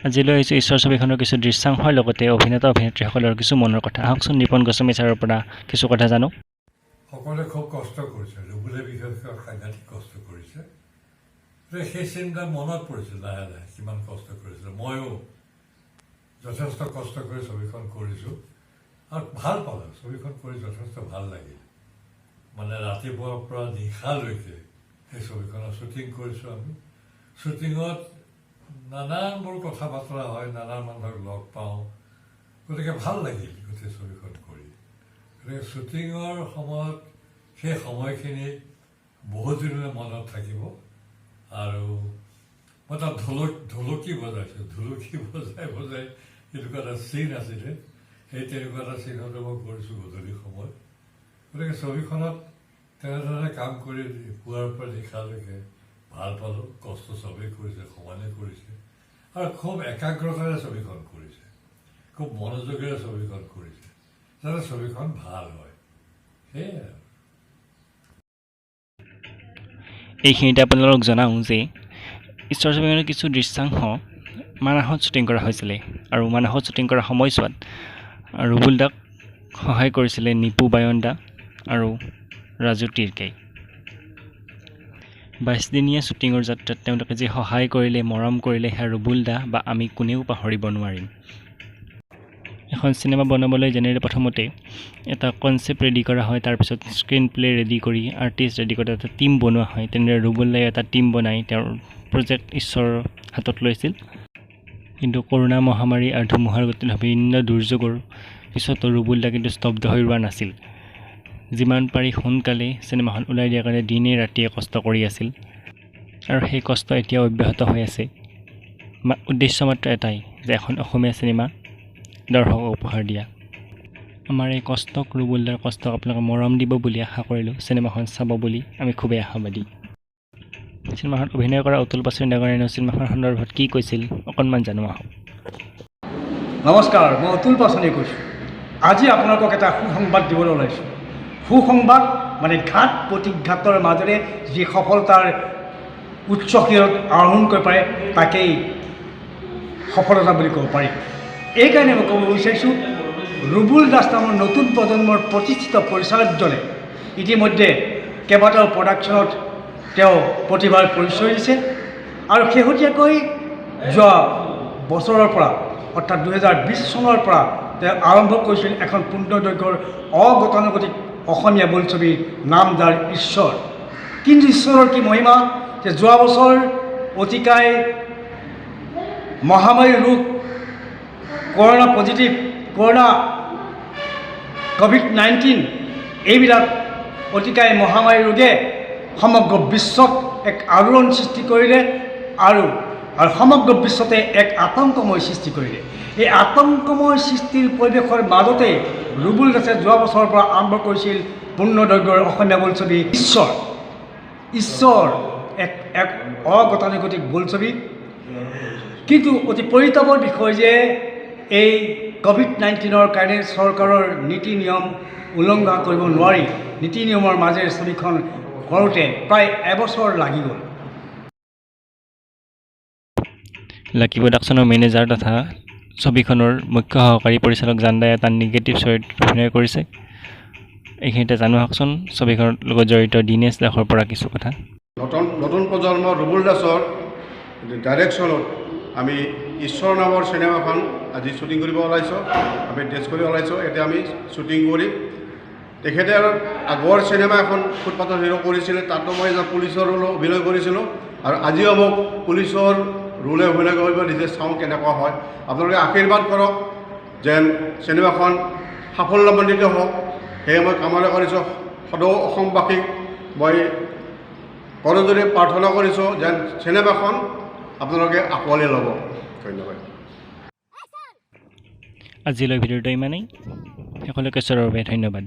আজিলৈ আহিছোঁ ঈশ্বৰ ছবিখনৰ কিছু দৃশ্যাংশৰ লগতে অভিনেতা অভিনেত্ৰীসকলৰ কিছু মনৰ কথা। আহকচোন নৃপন গোস্বামী ছাৰৰ পৰা কিছু কথা জানো। সকলোৱে খুব কষ্ট কৰিছে, ৰুবুলে বিশেষকৈ সাংঘাতিক কষ্ট কৰিছে। সেই চিন্তা মনত পৰিছিল লাহে লাহে কিমান কষ্ট কৰিছিল। ময়ো যথেষ্ট কষ্ট কৰি ছবিখন কৰিছোঁ আৰু ভাল পালোঁ। ছবিখন কৰি যথেষ্ট ভাল লাগিল। মানে ৰাতিপুৱাৰ পৰা নিশালৈকে সেই ছবিখনৰ শ্বুটিং কৰিছোঁ আমি। শ্বুটিঙত নানানবোৰ কথা বতৰা হয়, নানান মানুহক লগ পাওঁ, গতিকে ভাল লাগিল গোটেই ছবিখন কৰি। গতিকে শ্বুটিঙৰ সময়ত সেই সময়খিনি বহুত দিনলৈ মনত থাকিব। আৰু মই তাত ঢোলকি বজাইছোঁ, ঢোলকি বজাই বজাই এনেকুৱা এটা চিন আছিলে, সেই তেনেকুৱা এটা চিনতে মই কৰিছোঁ গধূলি সময়ত। গতিকে ছবিখনত তেনেধৰণে কাম কৰি পুৱাৰ পৰা নিশালৈকে ভাল পালোঁ। কষ্ট চবেই কৰিছে, সমানে কৰিছে আৰু খুব একাগ্ৰতাৰে ছবিখন কৰিছে, খুব মনোযোগেৰে ছবিখন কৰিছে, যাতে ছবিখন ভাল হয়। সেয়াই আৰু এইখিনিতে আপোনালোকক জনাওঁ যে ঈশ্বৰ ছবিখনৰ কিছু দৃশ্যাংশ মানাহত শ্বুটিং কৰা হৈছিলে আৰু মানাহত শ্বুটিং কৰাৰ সময়ছোৱাত ৰুবুল দাক সহায় কৰিছিলে নিপু বায়ন দা আৰু ৰাজু তিৰ্কেই। 22 দিনীয়া শ্বুটিঙৰ যাত্ৰাত তেওঁলোকে যি সহায় কৰিলে, মৰম কৰিলে, সেয়া ৰুবুল দা বা আমি কোনেও পাহৰিব নোৱাৰিম। এখন চিনেমা বনাবলৈ যেনেদৰে প্ৰথমতে এটা কনচেপ্ট ৰেডি কৰা হয়, তাৰপিছত স্ক্ৰীন প্লে ৰেডি কৰি আৰ্টিষ্ট ৰেডি কৰি এটা টীম বনোৱা হয়, তেনেদৰে ৰুবুল দাই এটা টীম বনাই তেওঁৰ প্ৰজেক্ট ঈশ্বৰৰ হাতত লৈছিল। কিন্তু কৰোণা মহামাৰী আৰু ধুমুহাৰ গতিত বিভিন্ন দুৰ্যোগৰ পিছতো ৰুবুল দা কিন্তু স্তব্ধ হৈ ৰোৱা নাছিল। যিমান পাৰি সোনকালে চিনেমাখন ওলাই দিয়াৰ কাৰণে দিনে ৰাতিয়ে কষ্ট কৰি আছিল আৰু সেই কষ্ট এতিয়া অব্যাহত হৈ আছে। উদ্দেশ্য মাত্ৰ এটাই যে এখন অসমীয়া চিনেমা দৰ্শকক উপহাৰ দিয়া। আমাৰ এই কষ্টক, ৰুবুল দাৰ কষ্টক আপোনালোকে মৰম দিব বুলি আশা কৰিলোঁ। চিনেমাখন চাব বুলি আমি খুবেই আশাবাদী। চিনেমাখনত অভিনয় কৰা অতুল পাচনি ডাঙৰীয়াই চিনেমাখনৰ সন্দৰ্ভত কি কৈছিল অকণমান জানো আহক। নমস্কাৰ, মই অতুল পাচনি কৈছোঁ। আজি আপোনালোকক এটা সুসংবাদ দিবলৈ ওলাইছোঁ। সুসংবাদ মানে ঘাত প্ৰতিঘাতৰ মাজেৰে যি সফলতাৰ উচ্চ শিৰত আৰোহণ কৰিব পাৰে তাকেই সফলতা বুলি ক'ব পাৰি। এইকাৰণে মই ক'ব বিচাৰিছোঁ, ৰুবুল দাস নামৰ নতুন প্ৰজন্মৰ প্ৰতিষ্ঠিত পৰিচালকজনে ইতিমধ্যে কেইবাটাও প্ৰডাকশ্যনত তেওঁ প্ৰতিভাৰ পৰিচয় দিছে আৰু শেহতীয়াকৈ যোৱা বছৰৰ পৰা অৰ্থাৎ 2020 চনৰ পৰা তেওঁ আৰম্ভ কৰিছিল এখন পূৰ্ণদৈৰ্ঘ্যৰ অগতানুগতিক অসমীয়া বোলছবিৰ নাম যাৰ ঈশ্বৰ। কিন্তু ঈশ্বৰৰ কি মহিমা যে যোৱা বছৰ অতিকায় মহামাৰী ৰোগ, কৰোণা পজিটিভ, কৰোণা COVID-19 এইবিলাক অতিকায় মহামাৰী ৰোগে সমগ্ৰ বিশ্বত এক আলোড়ন সৃষ্টি কৰিলে আৰু সমগ্ৰ বিশ্বতে এক আতংকময় সৃষ্টি কৰিলে। এই আতংকময় সৃষ্টিৰ পৰিৱেশৰ মাজতে ৰুবুল দাসে যোৱা বছৰৰ পৰা আৰম্ভ কৰিছিল পূৰ্ণদৈৰ্ঘ্যৰ অসমীয়া বোলছবি ঈশ্বৰ। ঈশ্বৰ এক অগতানুগতিক বোলছবি। কিন্তু অতি পৰিতাপৰ বিষয় যে এই COVID-19ৰ কাৰণে চৰকাৰৰ নীতি নিয়ম উলংঘা কৰিব নোৱাৰি নীতি নিয়মৰ মাজেৰে ছবিখন কৰোঁতে প্ৰায় এবছৰ লাগি গ'ল। লাকি প্ৰডাকশ্যনৰ মেনেজাৰ তথা ছবিখনৰ মুখ্য সহকাৰী পৰিচালক জান দাই এটা নিগেটিভ চৰিত্ৰত অভিনয় কৰিছে। এইখিনিতে জানো আহকচোন ছবিখনৰ লগত জড়িত দিনেশ দাসৰ পৰা কিছু কথা। নতুন প্ৰজন্মৰ ৰুবুল দাসৰ ডাইৰেকশ্যনত আমি ঈশ্বৰ নামৰ চিনেমাখন আজি শ্বুটিং কৰিব ওলাইছোঁ। আমি ড্ৰেছ কৰি ওলাইছোঁ, এতিয়া আমি শ্বুটিং কৰিম। তেখেতে আৰু আগৰ চিনেমা এখন ফুটপাথৰ হিৰো কৰিছিলে, তাতো মই এজন পুলিচৰ ৰোল অভিনয় কৰিছিলোঁ আৰু আজিও মোক পুলিচৰ ৰোলে অভিনয় কৰিব নিজে চাওঁ কেনেকুৱা হয়। আপোনালোকে আশীৰ্বাদ কৰক যেন চিনেমাখন সাফল্যমণ্ডিত হওক, সেয়ে মই কামনা কৰিছোঁ। সদৌ অসমবাসীক মই কৰজোৰে প্ৰাৰ্থনা কৰিছোঁ যেন চিনেমাখন আপোনালোকে আঁকোৱালি ল'ব। ধন্যবাদ। আজিলৈ ভিডিঅ'টো ইমানেই। সকলোকে ঈশ্বৰৰ বাবে ধন্যবাদ।